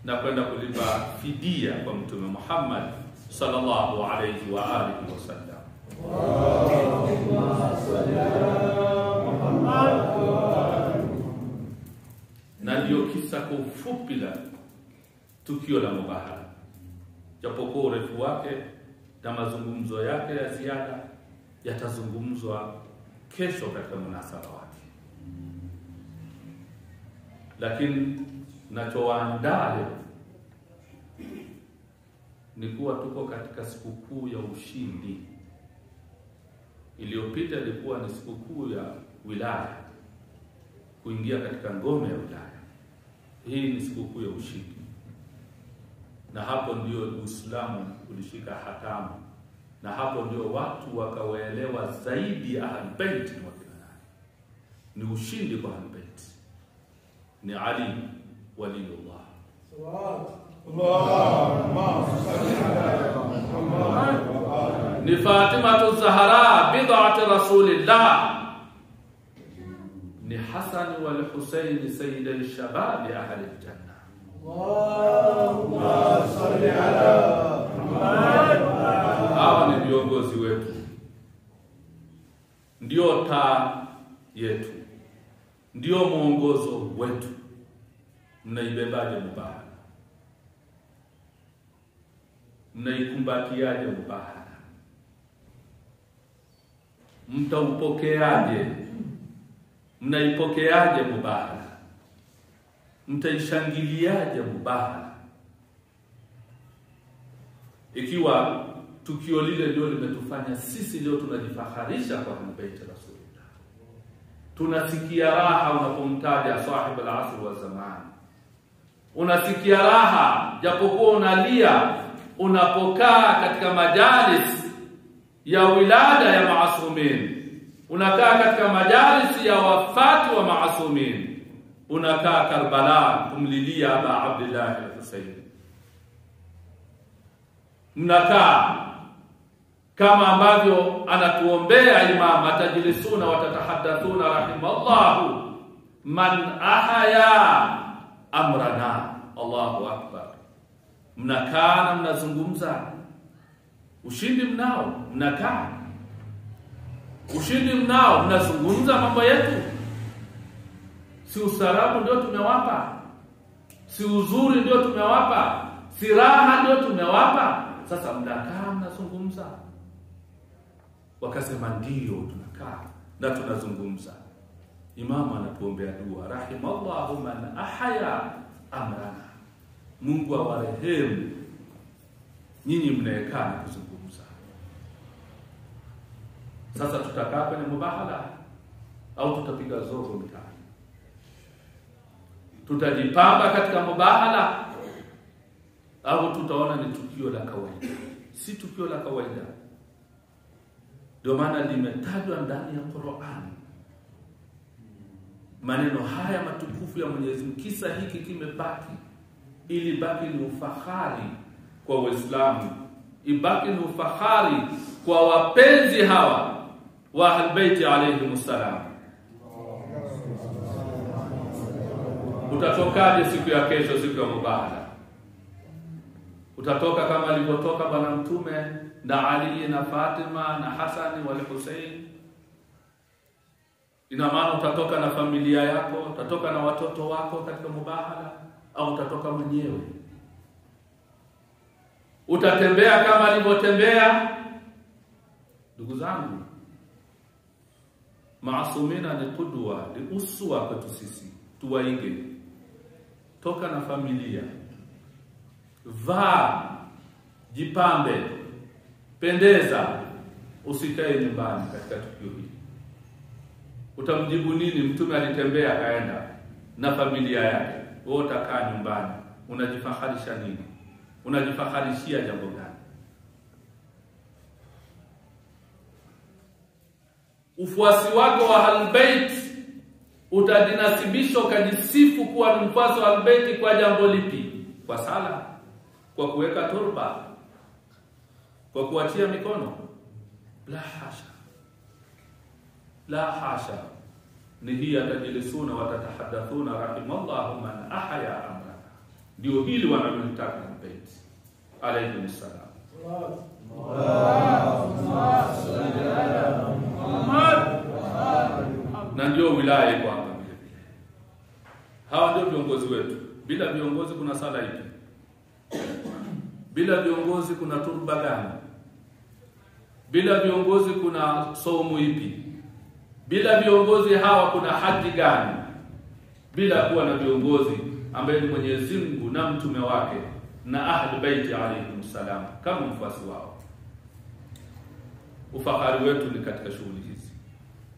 na kwenda kulipa fidia kwa Mtume Muhammad sallallahu alayhi wa alihi wasallam. Allahumma salli ala Muhammad. Na ndio kisa kwa ufupi la tukio la Mubahala, japokuwa urefu wake na mazungumzo yake ya ziada yatazungumzwa kesho katika munasaba wake. Lakini nachowaandaa ni kuwa tuko katika sikukuu ya ushindi. Iliyopita ilikuwa ni sikukuu ya wilaya, kuingia katika ngome ya wilaya. Hii ni sikukuu ya ushindi, na hapo ndio Uislamu ulishika hatamu, na hapo ndio watu wakawaelewa zaidi Ahlul Bait ni wakina nani. Ni ushindi kwa Ahlul Bait, ni Ali waliyullah. Ni Fatima Zahra bid'at Rasulillah, ni Hasan wal Husayn sayyid al-shabab ahli al-janna. Allahumma salli ala Muhammad. Hawa ni viongozi wetu, ndio taa yetu, ndio mwongozo wetu. Mnaibebaje mubahala? Mnaikumbatiaje mubahala? Mtaupokeaje? Mnaipokeaje mubahala? Mtaishangiliaje mubahala? Ikiwa tukio lile ndio limetufanya sisi leo tunajifaharisha kwa Ahlul Bait Rasulullah, tunasikia raha unapomtaja sahib al-asr wa zaman, unasikia raha japokuwa unalia unapokaa katika majalis ya wilada ya maasumin, unakaa katika majalis ya wafati wa maasumin, unakaa Karbala kumlilia Aba Abdullah al-Husayn, mnakaa kama ambavyo anatuombea Imam, atajilisuna watatahaddathuna rahimallahu man ahya amrana. Allahu akbar. Mnakaa na mnazungumza ushindi mnao, mnakaa ushindi mnao, mnazungumza mambo yetu. Si usarabu ndio tumewapa, si uzuri ndio tumewapa, si raha ndio tumewapa. Sasa mnakaa mnazungumza. Wakasema ndio tunakaa na tunazungumza. Imamu anatuombea dua, rahimallahu man ahya amrana. Mungu awarehemu nyinyi mnayekaa na kuzungumza. Sasa tutakaa kwenye mubahala au tutapiga zogo mtaani? Tutajipamba katika mubahala au tutaona ni tukio la kawaida? Si tukio la kawaida. Ndio maana limetajwa ndani ya Qur'an maneno haya matukufu ya Mwenyezi Mungu. Kisa hiki kimebaki ili baki ni ufahari kwa Waislamu, ibaki ni ufahari kwa wapenzi hawa wa Ahlul Bait alayhimussalam. Utatokaje siku ya kesho, siku ya mubahala? Utatoka kama alivyotoka Bwana Mtume na Ali na Fatima na Hasani wal Hussein? Ina maana utatoka na familia yako, utatoka na watoto wako katika mubahala, au utatoka mwenyewe? Utatembea kama alivyotembea? Ndugu zangu, maasumina ni qudwa, ni uswa kwetu sisi, tuwaige. Toka na familia, vaa, jipambe, pendeza, usikae nyumbani katika tukio hili. Utamjibu nini? Mtume alitembea kaenda na familia yake, wewe utakaa nyumbani, unajifaharisha nini? Unajifaharishia jambo gani? Ufuasi wako wa Ahlul Bait utajinasibisha ukajisifu kuwa ni mfuasi wa Ahlul Bait kwa jambo lipi? Kwa sala, kwa kuweka turba, kwa kuachia mikono? La hasha, la hasha. Ni hii atajilisuna watatahaddathuna rahimallahu man ahya amrana. Ndio hili wanalotaka Ahlul Bait alayhimussalam. Na ndio wilaya iko hapa vile vile. Hawa ndio viongozi wetu. Bila viongozi kuna sala ipi? Bila viongozi kuna turba gani? Bila viongozi kuna somo ipi? Bila viongozi hawa kuna haji gani? Bila kuwa na viongozi ambaye ni Mwenyezi Mungu na mtume wake na ahli baiti alayhi salam kama mfuasi wao. Ufahari wetu ni katika shughuli hizi,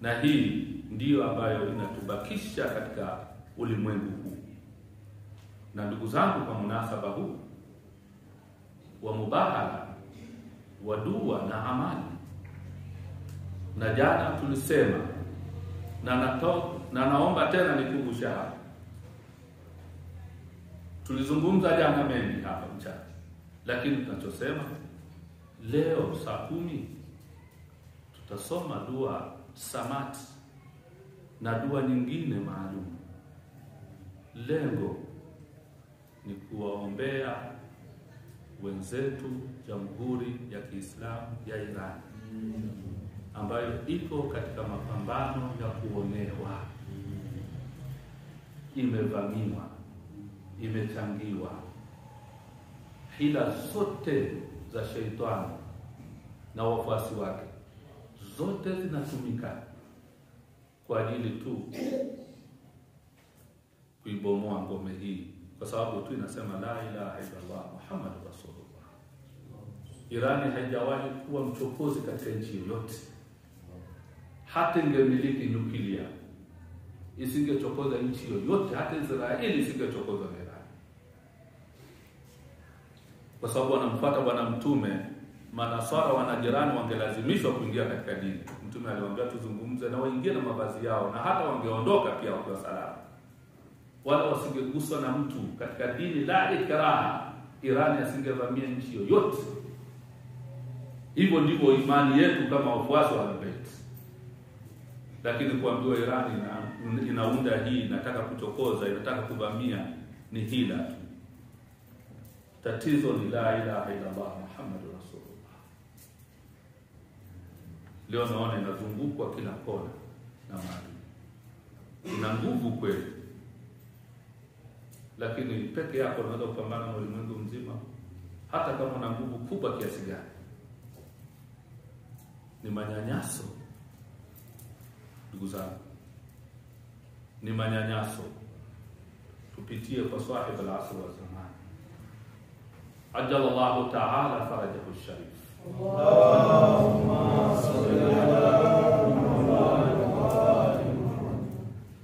na hii ndiyo ambayo inatubakisha katika ulimwengu huu. Na ndugu zangu, kwa munasaba huu wa mubahala wa dua na amali, na jana tulisema na naomba tena nikumbushe hapa, tulizungumza jana mengi hapa mchana, lakini tunachosema leo saa 10 tutasoma dua samati na dua nyingine maalum. Lengo ni kuwaombea wenzetu Jamhuri ya Kiislamu ya Iran ambayo iko katika mapambano ya kuonewa, imevamiwa, imechangiwa. Hila zote za sheitani na wafuasi wake zote zinatumika kwa ajili tu kuibomoa ngome hii, kwa sababu tu inasema la ilaha illallah Muhammadur Rasulullah. Irani haijawahi kuwa mchokozi katika nchi yoyote. Hata ingemiliki nyuklia isingechokoza nchi yoyote, hata Israeli isingechokoza Irani, kwa sababu wanamfuata Bwana Mtume. Manasara wanajirani wangelazimishwa kuingia katika dini. Mtume aliwaambia tuzungumze na waingie na mavazi yao, na hata wangeondoka pia wakiwa salama, wala wasingeguswa na mtu katika dini la ikraha. Irani asingevamia nchi yoyote. Hivyo ndivyo imani yetu kama wafuasi wa Ahlulbayt. Lakini kuambiwa Irani inaunda hii, inataka kuchokoza, inataka kuvamia, ni hila tu. Tatizo ni la ilaha illallah Muhammadur Rasulullah. Leo naona inazungukwa kila kona na maadui. Ina nguvu kweli, lakini peke yako unaweza kupambana na ulimwengu mzima, hata kama una nguvu kubwa kiasi gani. Ni manyanyaso ndugu zangu, ni manyanyaso. Tupitie kwa sahib al-asr wa zaman, ajalallahu ta'ala farajahu sharif. Allahumma salli ala Muhammad.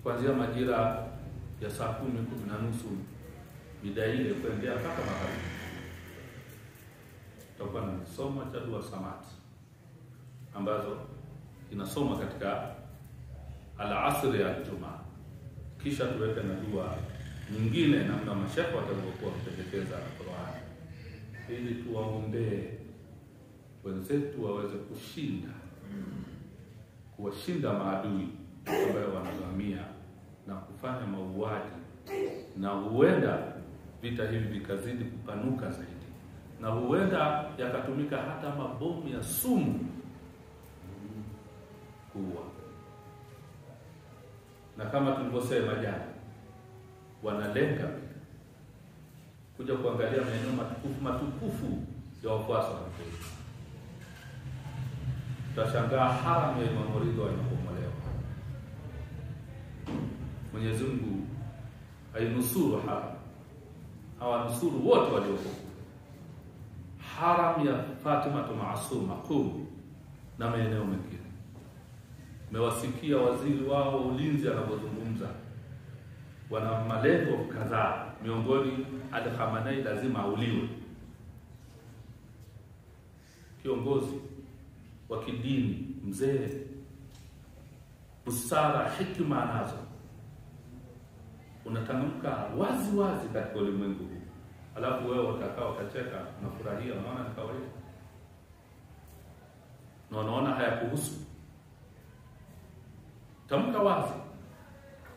Kuanzia majira ya saa 10, 10:30 bidaile kuendea mpaka magharibi, tutakuwa na somo cha dua samati ambazo inasoma katika al-asr ya Ijumaa. Kisha tuweke na dua nyingine namna mashekhe watakapokuwa kupendekeza Qur'an, ili tuwaombee wenzetu waweze kuwashinda maadui ambao wanavamia na kufanya mauaji, na huenda vita hivi vikazidi kupanuka zaidi, na huenda yakatumika hata mabomu ya sumu kuua. Na kama tulivyosema jana, wanalenga kuja kuangalia maeneo matukufu ya wafuasi wa Kristo. Tutashangaa haramu ya Imam Ridha inapomolewa. Mwenyezi Mungu ainusuru hawanusuru wote walioko. Haram ya Fatima Maasuma Qum na maeneo mengine. Mewasikia waziri wao ulinzi anapozungumza, wana malengo kadhaa. Miongoni, Al-Khamenei lazima auliwe. Kiongozi wa kidini mzee, busara, hikima nazo, unatamka wazi katika ulimwengu huu, alafu wewe utakao ukacheka na furahia, unaona ni kawaida na unaona hayakuhusu. Tamka wazi,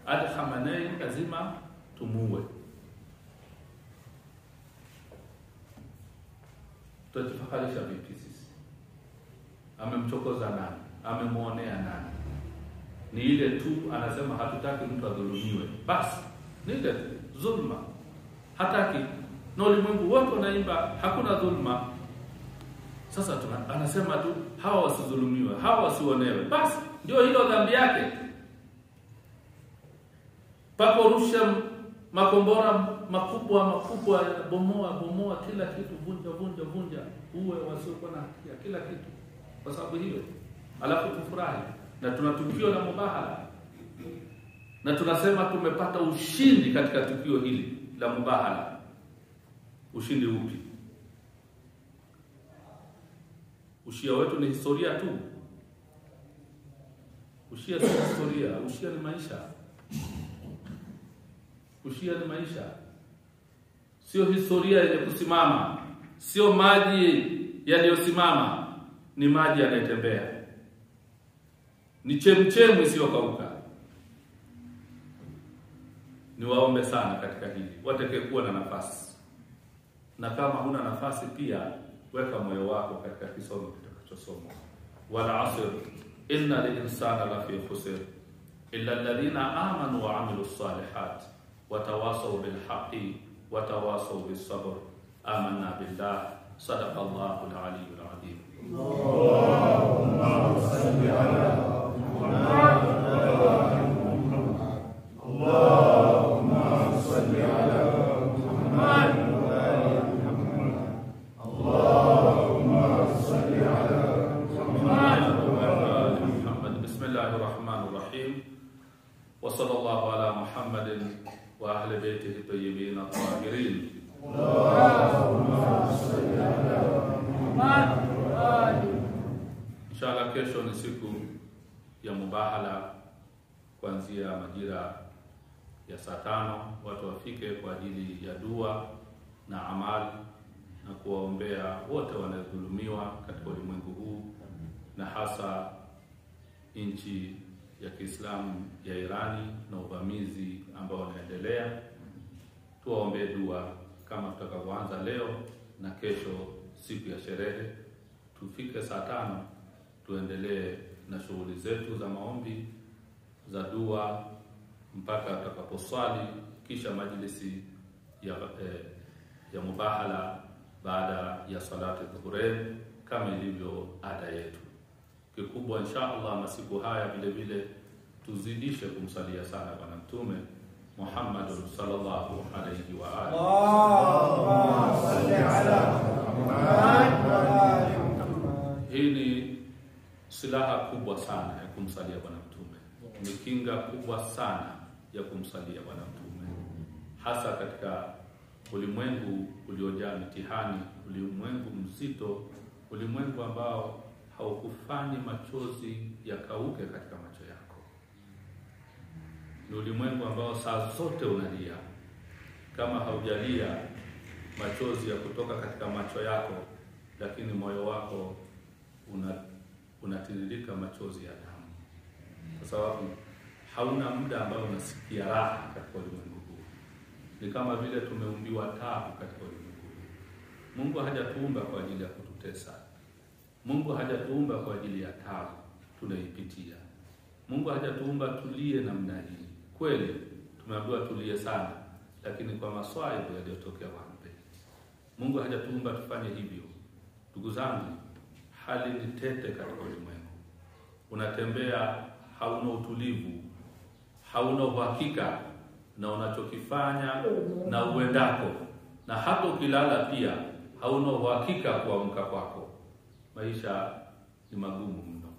Al-Khamenei lazima tumuue. Tutafakarisha vipi sisi? Amemchokoza nani? Amemuonea nani? Ni ile tu anasema hatutaki mtu adhulumiwe, basi ni ile dhulma, hataki. Na ulimwengu wote unaimba hakuna dhulma. Sasa anasema tu hawa wasidhulumiwe, hawa wasionewe, basi ndio hilo dhambi yake. Pako rusha makombora makubwa bomoa kila kitu, vunja uwe wasiokuwa na hatia kila kitu kwa sababu hiyo, alafu tufurahi na tuna tukio la mubahala na tunasema tumepata ushindi katika tukio hili la mubahala. Ushindi upi? Ushia wetu ni historia tu. Ushia si historia, ushia ni maisha. Ushia ni maisha, sio historia yenye kusimama, sio maji yaliyosimama, ni maji yanayotembea, ni chemchemu isiyokauka. Niwaombe sana katika hili watakayekuwa na nafasi, na kama huna nafasi pia weka moyo wako katika kisomo kitakachosomwa. Wal asr inna al-insana lafi khusr illa alladhina amanu wa amilus salihat watawasaw bil haqqi watawasaw bis sabr. Amanna billah. Sadaqallahu al-aliyyul azim. Allahumma salli ala Muhammad. Allahumma salli ala Muhammad. Allahumma salli ala Muhammad. Bismillahir rahmanir rahim. Wa sallallahu ala Muhammadin wa ahli baitihi tayyibin at-tahirin. Allahumma salli ala Muhammad. Inshallah kesho ni siku ya mubahala kuanzia majira ya saa 5 watu wafike kwa ajili ya dua na amali na kuwaombea wote wanaodhulumiwa katika ulimwengu huu na hasa nchi ya Kiislamu ya Irani na uvamizi ambao unaendelea. Tuwaombee dua kama tutakavyoanza leo na kesho siku ya sherehe. Tufike saa 5 tuendelee na shughuli zetu za maombi za dua mpaka tutakaposwali, kisha majlisi ya mubahala baada ya salati dhuhuri kama ilivyo ada yetu. Kikubwa inshallah masiku haya vile vile tuzidishe kumsalia sana Bwana Mtume Muhammad sallallahu alayhi wa alihi. Allahumma salli ala Muhammad. Hii ni silaha kubwa sana ya kumsalia Bwana Mtume. Ni kinga kubwa sana ya kumsalia Bwana Mtume, hasa katika ulimwengu uliojaa mitihani, ulimwengu mzito, ulimwengu ambao haukufanyi machozi yakauke katika macho yako. Ni ulimwengu ambao saa zote unalia. Kama haujalia machozi ya kutoka katika macho yako, lakini moyo wako unatiririka machozi ya damu, kwa sababu hauna muda ambao unasikia raha katika ulimwengu huu. Ni kama vile tumeumbiwa taabu katika ulimwengu huu. Mungu hajatuumba kwa ajili ya kututesa. Mungu hajatuumba kwa ajili ya taabu tunaipitia. Mungu hajatuumba tulie namna hii. Kweli tumeambiwa tulie sana, lakini kwa maswaibu yaliyotokea wapi. Mungu hajatuumba tufanye hivyo. Ndugu zangu, hali ni tete katika ulimwengu. Unatembea hauna utulivu, hauna uhakika na unachokifanya na uendako, na hata ukilala pia hauna uhakika kuamka kwako. Maisha ni magumu mno.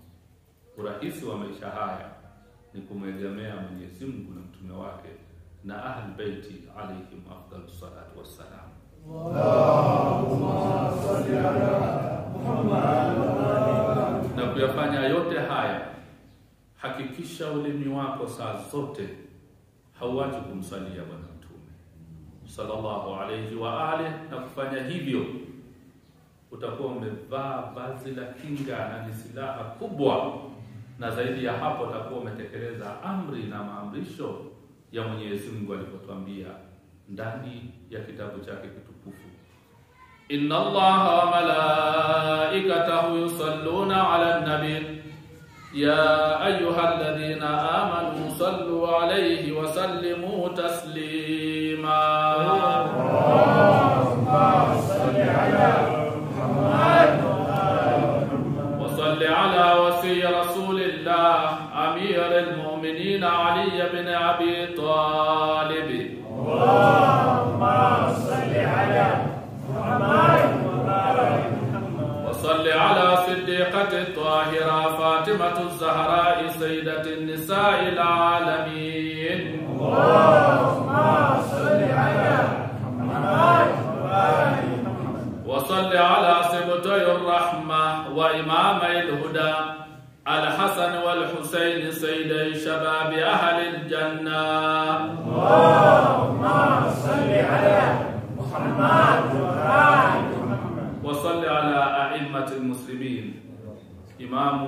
Urahisi wa maisha haya ni kumwegemea Mwenyezi Mungu na mtume wake na ahli baiti alayhim afdalus salatu wassalam. Allahumma salli ala Muhammad. Na kuyafanya yote haya, hakikisha ulimi wako saa zote hauachi kumsalia Bwana Mtume sallallahu alayhi wa alihi, na kufanya hivyo utakuwa umevaa vazi la kinga na ni silaha kubwa, na zaidi ya hapo utakuwa umetekeleza amri na maamrisho ya Mwenyezi Mungu alipotuambia ndani ya kitabu chake kitukufu, inna Allaha wa malaikatahu yusalluna ala nabi ya ayyuhalladhina amanu sallu alayhi wa sallimu taslima. Allahumma salli ala وصل على وصي رسول الله أمير المؤمنين علي بن أبي طالب. اللهم فاطمة الزهراء سيدة النساء العالمين. اللهم صل على محمد وصل على سبطي الرحمة وإمامي الهدى الحسن والحسين سيدي شباب أهل الجنة. اللهم صل على محمد وآل محمد. وصل على أئمة المسلمين إمام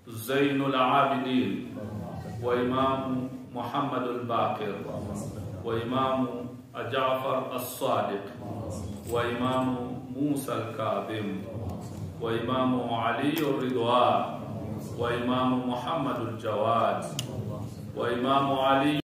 زين العابدين وإمام محمد الباقر وإمام جعفر الصادق وإمام موسى الكاظم وإمام علي الرضوان وإمام محمد الجواد وإمام علي